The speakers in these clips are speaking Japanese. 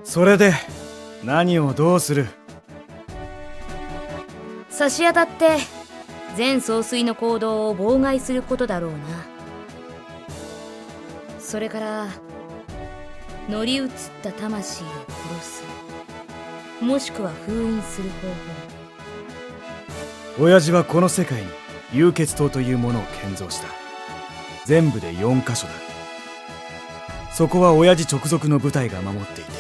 それで何をどうする？差し当たって全総帥の行動を妨害することだろうな。それから乗り移った魂を殺す、もしくは封印する方法。親父はこの世界に流血塔というものを建造した。全部で4カ所だ。そこは親父直属の部隊が守っていて、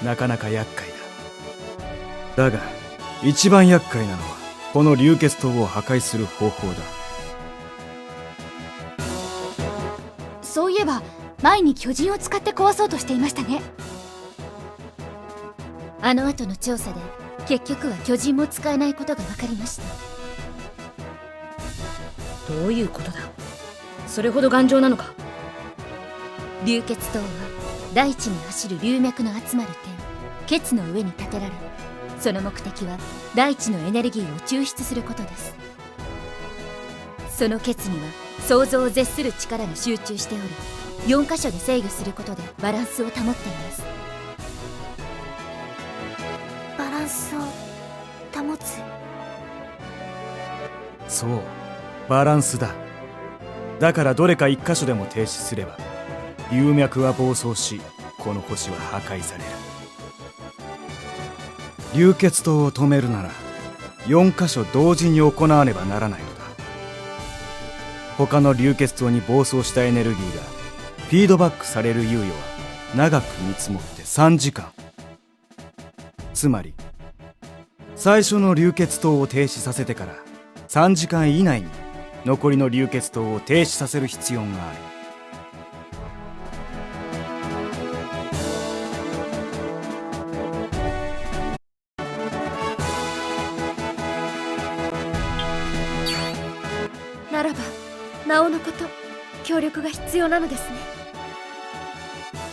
なかなか厄介だ。だが一番厄介なのはこの流血塔を破壊する方法だ。そういえば前に巨人を使って壊そうとしていましたね。あの後の調査で結局は巨人も使えないことが分かりました。どういうことだ？それほど頑丈なのか？流血塔は大地に走る流脈の集まる点、血の上に建てられ、その目的は大地のエネルギーを抽出することです。その血には想像を絶する力が集中しており、4箇所で制御することでバランスを保っています。バランスを保つ。そう、バランスだ。だからどれか1箇所でも停止すれば流脈は暴走し、この星は破壊される。流血塔を止めるなら4箇所同時に行わねばならないのだ。他の流血塔に暴走したエネルギーがフィードバックされる猶予は長く見積もって3時間。つまり最初の流血塔を停止させてから3時間以内に残りの流血塔を停止させる必要がある。ならばなおのこと協力が必要なのですね。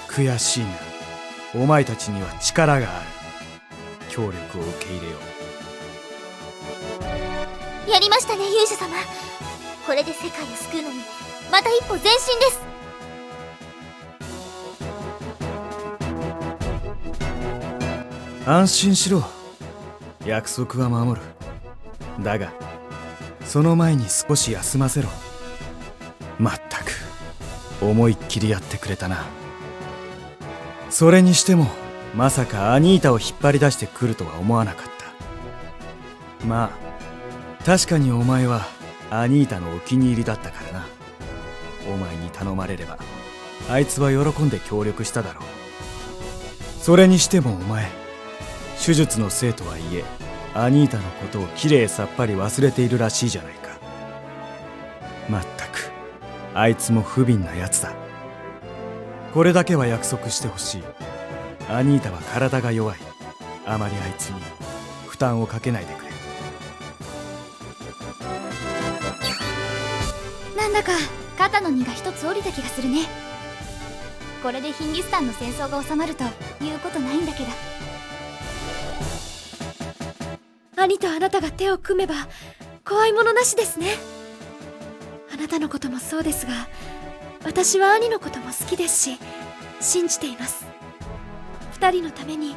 悔しいがお前たちには力がある。協力を受け入れよう。やりましたね、勇者様。これで世界を救うのにまた一歩前進です。安心しろ。約束は守る。だがその前に少し休ませろ。まったく思いっきりやってくれたな。それにしてもまさかアニータを引っ張り出してくるとは思わなかった。まあ確かにお前はアニータのお気に入りだったからな。お前に頼まれればあいつは喜んで協力しただろう。それにしてもお前、手術のせいとはいえアニータのことをきれいさっぱり忘れているらしいじゃないか。まったくあいつも不憫なやつだ。これだけは約束してほしい。アニータは体が弱い。あまりあいつに負担をかけないでくれ。なんだか肩の荷が一つ降りた気がするね。これでヒンギスタンの戦争が収まるということないんだけど。兄とあなたが手を組めば怖いものなしですね。あなたのこともそうですが、私は兄のことも好きですし信じています。二人のために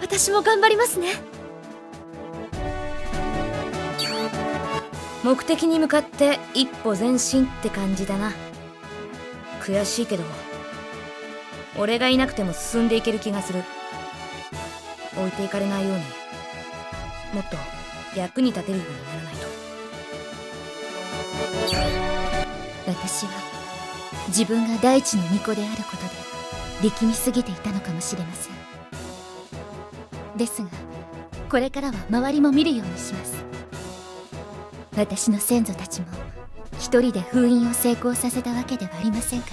私も頑張りますね。目的に向かって一歩前進って感じだな。悔しいけど俺がいなくても進んでいける気がする。置いていかれないようにもっと役に立てるようにならないと。私は自分が大地の巫女であることで力みすぎていたのかもしれません。ですがこれからは周りも見るようにします。私の先祖たちも一人で封印を成功させたわけではありませんか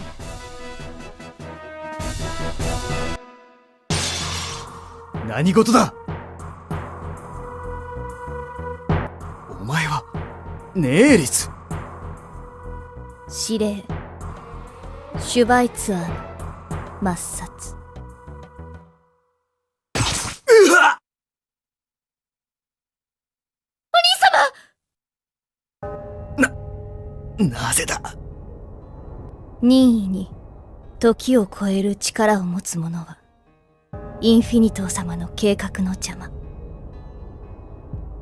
ら。何事だ。お前はネーリス。司令シュバイツァーの抹殺。うわっ。なぜだ。任意に時を超える力を持つ者はインフィニトー様の計画の邪魔。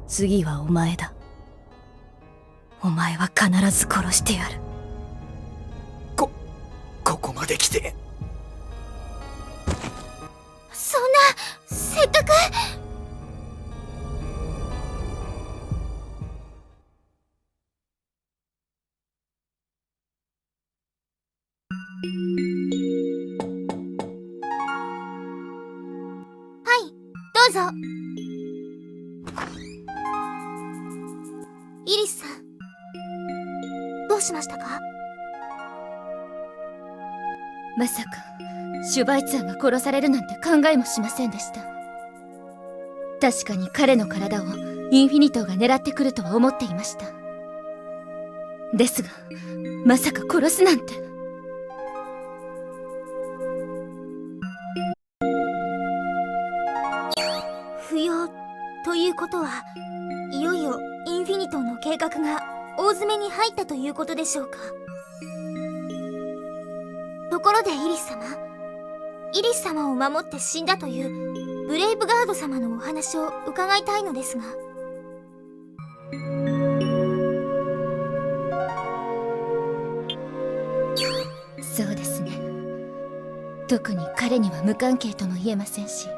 次はお前だ。お前は必ず殺してやる。ここまで来て。そんな、せっかく。はい、どうぞ。イリスさん、どうしましたか？まさかシュバイツァーが殺されるなんて考えもしませんでした。確かに彼の体をインフィニトーが狙ってくるとは思っていました。ですがまさか殺すなんて。不要ということは、いよいよインフィニトーの計画が大詰めに入ったということでしょうか。ところでイリス様を守って死んだというブレイブガード様のお話を伺いたいのですが。そうですね。特に彼には無関係とも言えませんし、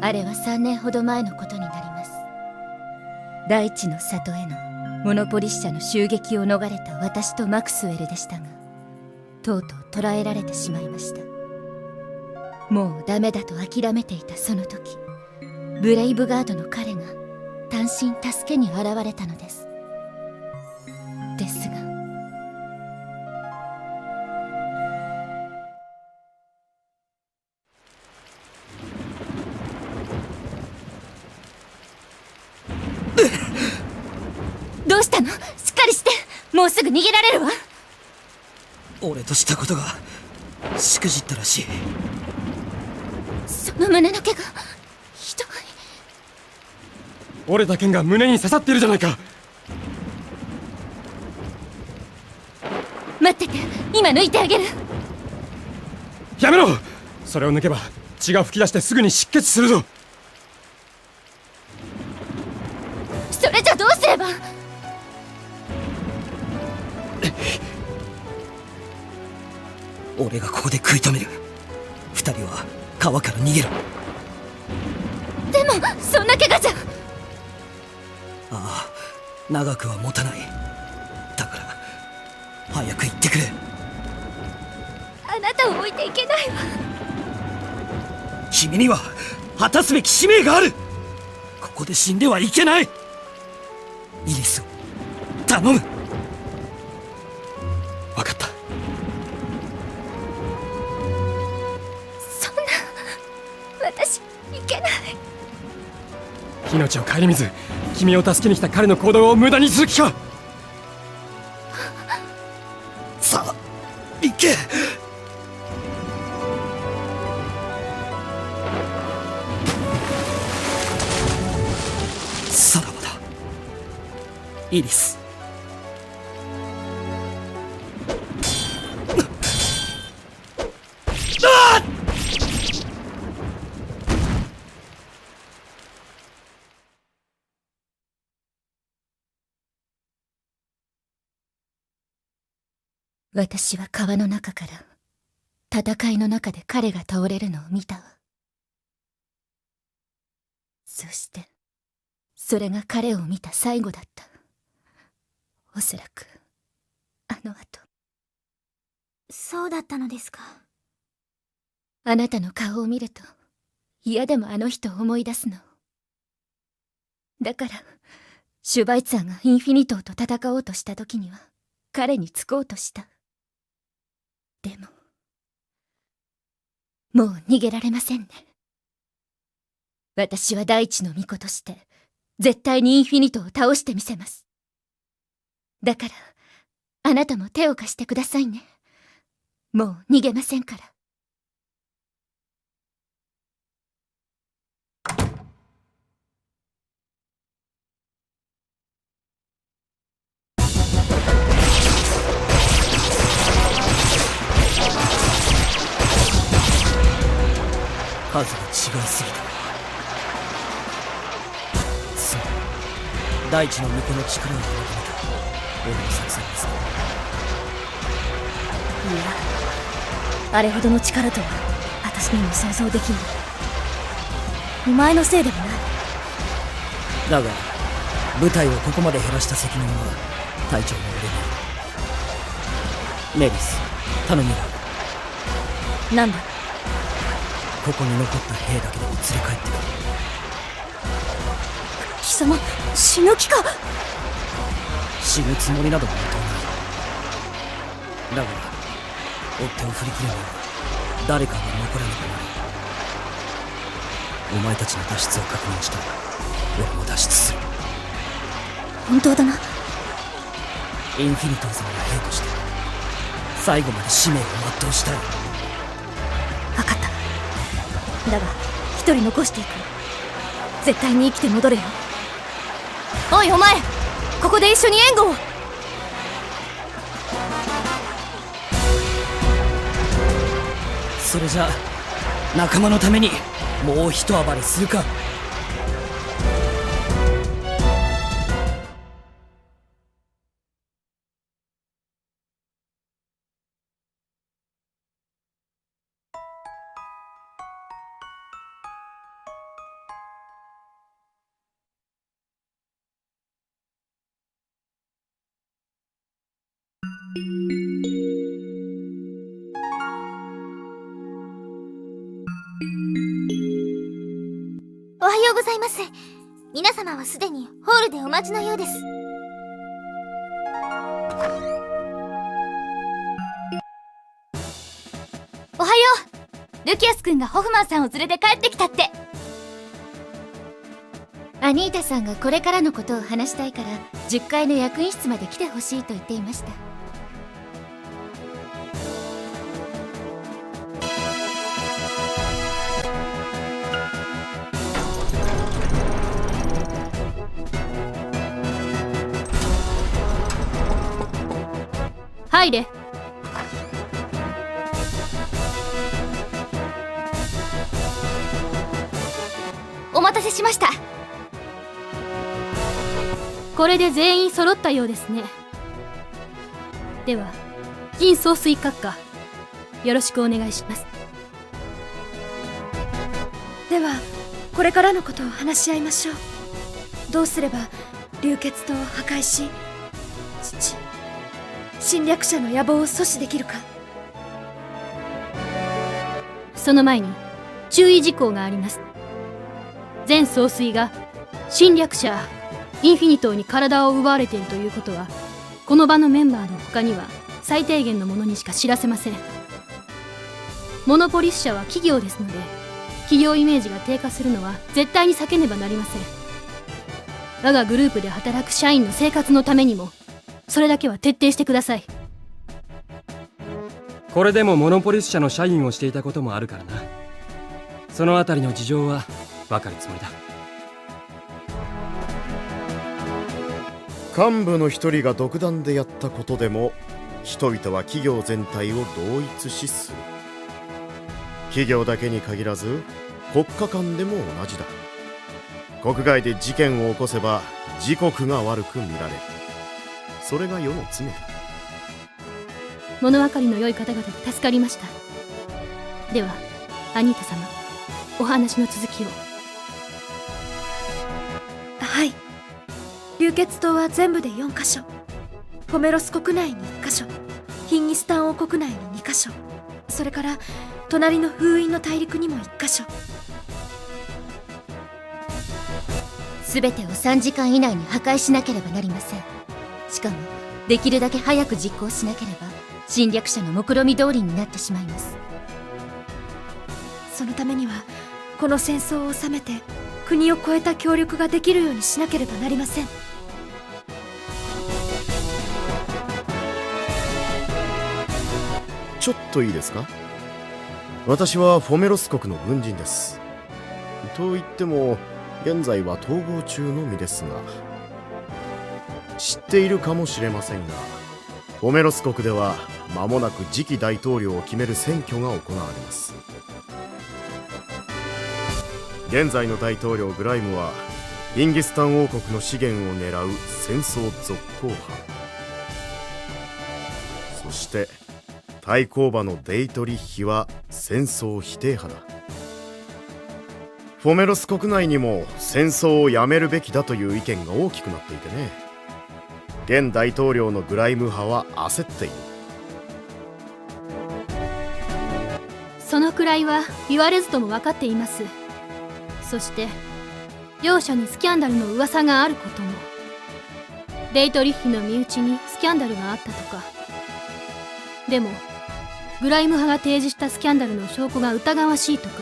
あれは3年ほど前のことになります。大地の里へのモノポリス社の襲撃を逃れた私とマクスウェルでしたが、とうとう捕らえられてしまいました。もうダメだと諦めていたその時、ブレイブガードの彼が単身助けに現れたのです。ですがどうしたの？しっかりして。もうすぐ逃げられるわ。俺としたことがしくじったらしい。その胸の毛がひどい。折れた剣が胸に刺さっているじゃないか。待ってて、今抜いてあげる。やめろ。それを抜けば血が噴き出してすぐに失血するぞ。それじゃどうすれば。俺がここで食い止める。二人は川から逃げろ。でもそんな怪我じゃ。ああ、長くは持たない。だから早く行ってくれ。あなたを置いていけないわ。君には果たすべき使命がある。ここで死んではいけない。イリスを頼む。分かった。そんな、私いけない。命を顧みず君を助けに来た彼の行動を無駄にする気か。さあ行け。さらばだイリス。私は川の中から戦いの中で彼が倒れるのを見たわ。そしてそれが彼を見た最後だった。おそらくあの後。そうだったのですか。あなたの顔を見ると嫌でもあの人を思い出すの。だからシュバイツァーがインフィニトーと戦おうとした時には彼につこうとした。でももう逃げられませんね。私は大地の巫女として絶対にインフィニトーを倒してみせます。だからあなたも手を貸してくださいね。もう逃げませんから。数が違いすぎた。そう、大地の巫女の力を求めた俺の作戦です。いや、あれほどの力とは私にも想像できない。お前のせいでもない。だが部隊をここまで減らした責任は隊長の俺にある。メリス、頼みだ。なんだ。ここに残った兵だけでも連れ帰ってくる。貴様、死ぬ気か。死ぬつもりなど本当ない。だが追っ手を振り切るには誰かが残らなくなる。お前たちの脱出を確認したら俺も脱出する。本当だな。インフィニトー様の兵として最後まで使命を全うしたい。分かった。だが一人残していく。絶対に生きて戻れよ。おいお前、ここで一緒に援護を。それじゃあ仲間のためにもう一暴れするか。おはようございます。皆様はすでにホールでお待ちのようです。おはよう。ルキアス君がホフマンさんを連れて帰ってきたって。アニータさんがこれからのことを話したいから10階の役員室まで来てほしいと言っていました。入れ。お待たせしました。これで全員揃ったようですね。では銀総帥閣下、よろしくお願いします。ではこれからのことを話し合いましょう。どうすれば流血塔を破壊し侵略者の野望を阻止できるか。その前に注意事項があります。前総帥が侵略者インフィニトーに体を奪われているということはこの場のメンバーの他には最低限のものにしか知らせません。モノポリス社は企業ですので企業イメージが低下するのは絶対に避けねばなりません。我がグループで働く社員の生活のためにもそれだけは徹底してください。これでもモノポリス社の社員をしていたこともあるからな。そのあたりの事情は分かるつもりだ。幹部の一人が独断でやったことでも人々は企業全体を同一視する。企業だけに限らず国家間でも同じだ。国外で事件を起こせば自国が悪く見られる。それが世の常だ。物分かりの良い方々で助かりました。ではアニータ様、お話の続きを。はい。流血塔は全部で4カ所。フォメロス国内に1カ所、ヒンギスタン王国内に2カ所、それから隣の封印の大陸にも1カ所。全てを3時間以内に破壊しなければなりません。しかもできるだけ早く実行しなければ侵略者の目論見通りになってしまいます。そのためにはこの戦争を収めて国を超えた協力ができるようにしなければなりません。ちょっといいですか。私はフォメロス国の軍人です。と言っても現在は逃亡中の身ですが、知っているかもしれませんが、フォメロス国では間もなく次期大統領を決める選挙が行われます。現在の大統領グライムはヒンギスタン王国の資源を狙う戦争続行派。そして対抗馬のデイトリッヒは戦争否定派だ。フォメロス国内にも戦争をやめるべきだという意見が大きくなっていてね、現大統領のグライム派は焦っている。そのくらいは言われずとも分かっています。そして両者にスキャンダルの噂があることも、デイトリッヒの身内にスキャンダルがあったとか。でもグライム派が提示したスキャンダルの証拠が疑わしいとか、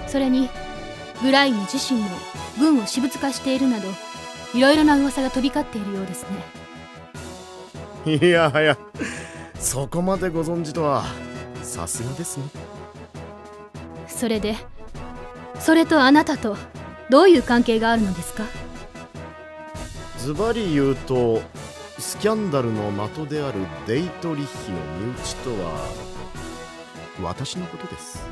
それにグライム自身も軍を私物化しているなど、いろいろな噂が飛び交っているようですね。いやはや、そこまでご存知とはさすがですね。それとあなたとどういう関係があるのですか？ズバリ言うと、スキャンダルの的であるデイトリッヒの身内とは私のことです。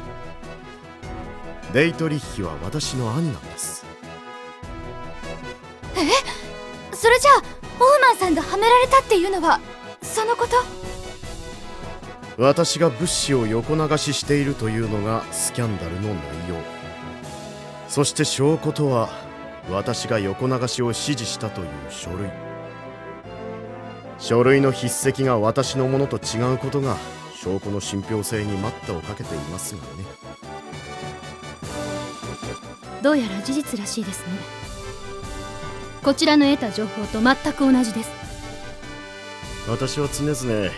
デイトリッヒは私の兄なんです。それじゃあホフマンさんがはめられたっていうのはそのこと？私が物資を横流ししているというのがスキャンダルの内容。そして証拠とは、私が横流しを指示したという書類。書類の筆跡が私のものと違うことが証拠の信憑性に待ったをかけていますがね。どうやら事実らしいですね。こちらの得た情報と全く同じです。私は常々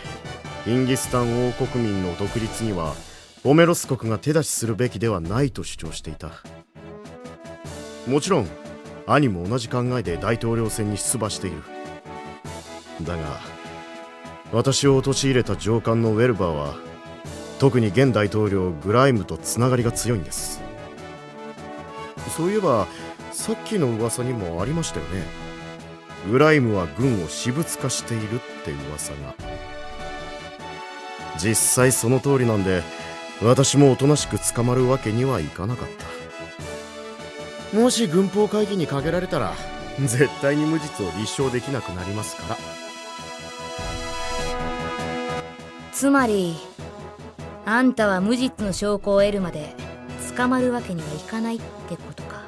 ヒンギスタン王国民の独立にはフォメロス国が手出しするべきではないと主張していた。もちろん兄も同じ考えで大統領選に出馬している。だが私を陥れた上官のウェルバーは特に現大統領グライムとつながりが強いんです。そういえばさっきの噂にもありましたよね。グライムは軍を私物化しているって噂が。実際その通りなんで、私もおとなしく捕まるわけにはいかなかった。もし軍法会議にかけられたら絶対に無実を立証できなくなりますから。つまりあんたは無実の証拠を得るまで捕まるわけにはいかないってことか。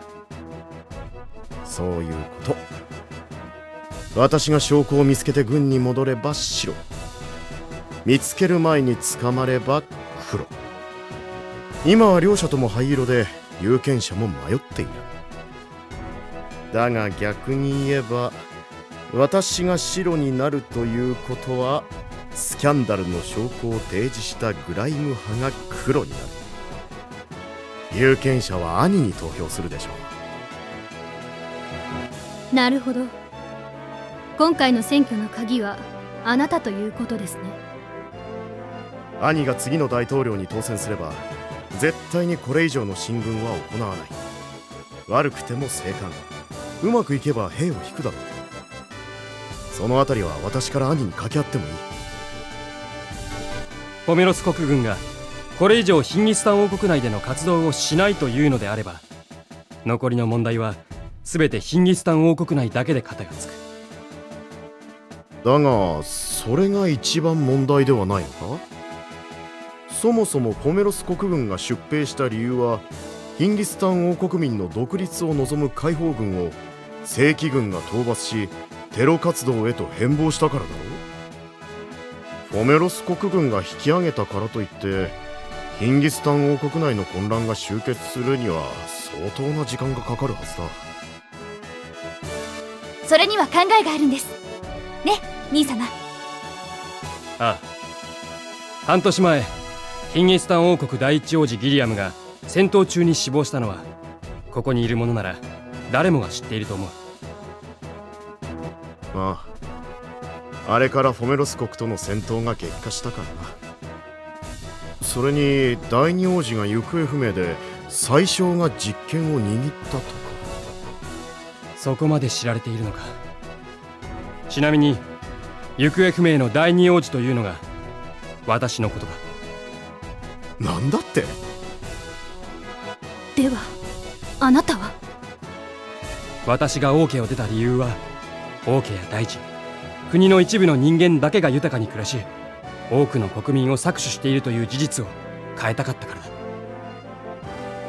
そういうこと。私が証拠を見つけて軍に戻れば白、見つける前に捕まれば黒。今は両者とも灰色で有権者も迷っている。だが逆に言えば、私が白になるということはスキャンダルの証拠を提示したグライム派が黒になる。有権者は兄に投票するでしょう。なるほど。今回の選挙の鍵はあなたということですね。兄が次の大統領に当選すれば絶対にこれ以上の進軍は行わない。悪くても静観、うまくいけば兵を引くだろう。そのあたりは私から兄に掛け合ってもいい。フォメロス国軍がこれ以上ヒンギスタン王国内での活動をしないというのであれば、残りの問題は全てヒンギスタン王国内だけで片がつく。だがそれが一番問題ではないのか。そもそもフォメロス国軍が出兵した理由は、ヒンギスタン王国民の独立を望む解放軍を正規軍が討伐しテロ活動へと変貌したからだろう。フォメロス国軍が引き上げたからといってヒンギスタン王国内の混乱が終結するには相当な時間がかかるはずだ。それには考えがあるんですね、兄様。ああ、半年前ヒンギスタン王国第一王子ギリアムが戦闘中に死亡したのは、ここにいる者なら誰もが知っていると思う。ああ、あれからフォメロス国との戦闘が激化したからな。それに第二王子が行方不明で宰相が実権を握ったとか。そこまで知られているのか。ちなみに行方不明の第二王子というのが私のことだ。なんだって。ではあなたは？私が王家を出た理由は、王家や大地、国の一部の人間だけが豊かに暮らし、多くの国民を搾取しているという事実を変えたかったからだ。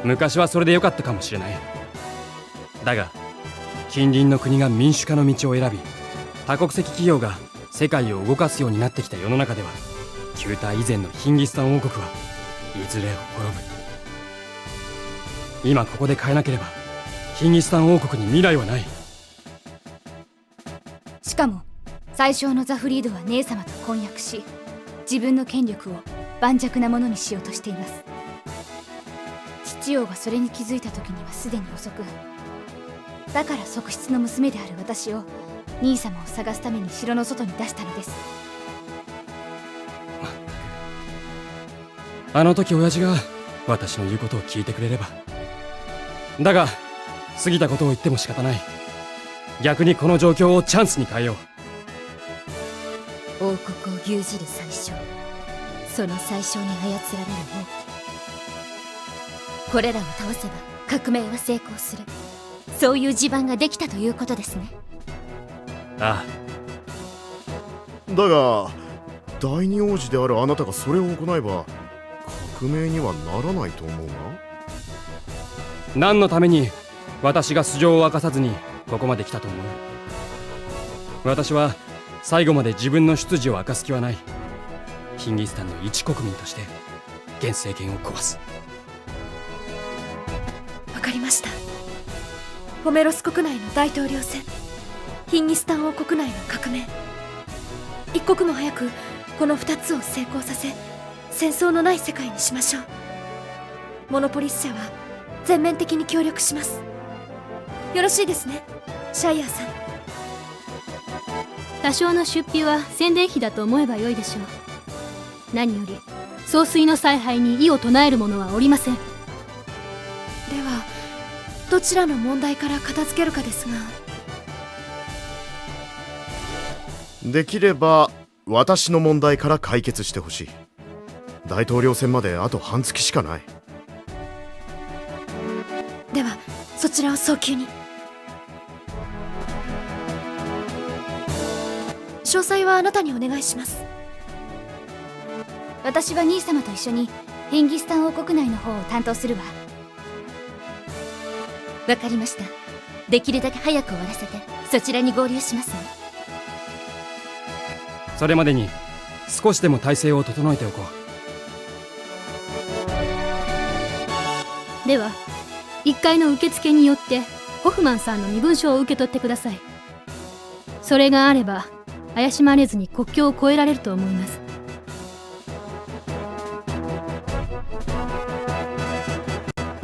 昔はそれでよかったかもしれない。だが近隣の国が民主化の道を選び、多国籍企業が世界を動かすようになってきた世の中では、旧態以前のヒンギスタン王国はいずれ滅ぶ。今ここで変えなければヒンギスタン王国に未来はない。しかも最小のザフリードは姉様と婚約し、自分の権力を盤石なものにしようとしています。父王がそれに気づいた時にはすでに遅く、だから側室の娘である私を兄様を探すために城の外に出したのです。あの時親父が私の言うことを聞いてくれれば。だが過ぎたことを言っても仕方ない。逆にこの状況をチャンスに変えよ王国を牛耳る最小、その最小に操られる王家。これらを倒せば革命は成功する、そういう地盤ができたということですね。う。ああ、だが第二王子であるあなたがそれを行えば革命にはならないと思うが。何のために私が素性を明かさずにここまで来たと思う？私は最後まで自分の出自を明かす気はない。ヒンギスタンの一国民として現政権を壊す。わかりました。ホメロス国内の大統領選、ヒンギスタン王国内の革命、一刻も早くこの2つを成功させ、戦争のない世界にしましょう。モノポリス社は全面的に協力します。よろしいですね、シャイヤーさん。多少の出費は宣伝費だと思えばよいでしょう。何より総帥の采配に異を唱える者はおりません。ではどちらの問題から片付けるかですが。できれば私の問題から解決してほしい。大統領選まであと半月しかない。ではそちらを早急に。詳細はあなたにお願いします。私は兄様と一緒にヒンギスタン王国内の方を担当するわ。わかりました。できるだけ早く終わらせてそちらに合流しますね。それまでに少しでも体制を整えておこう。では1階の受付によってホフマンさんの身分証を受け取ってください。それがあれば怪しまれずに国境を越えられると思います。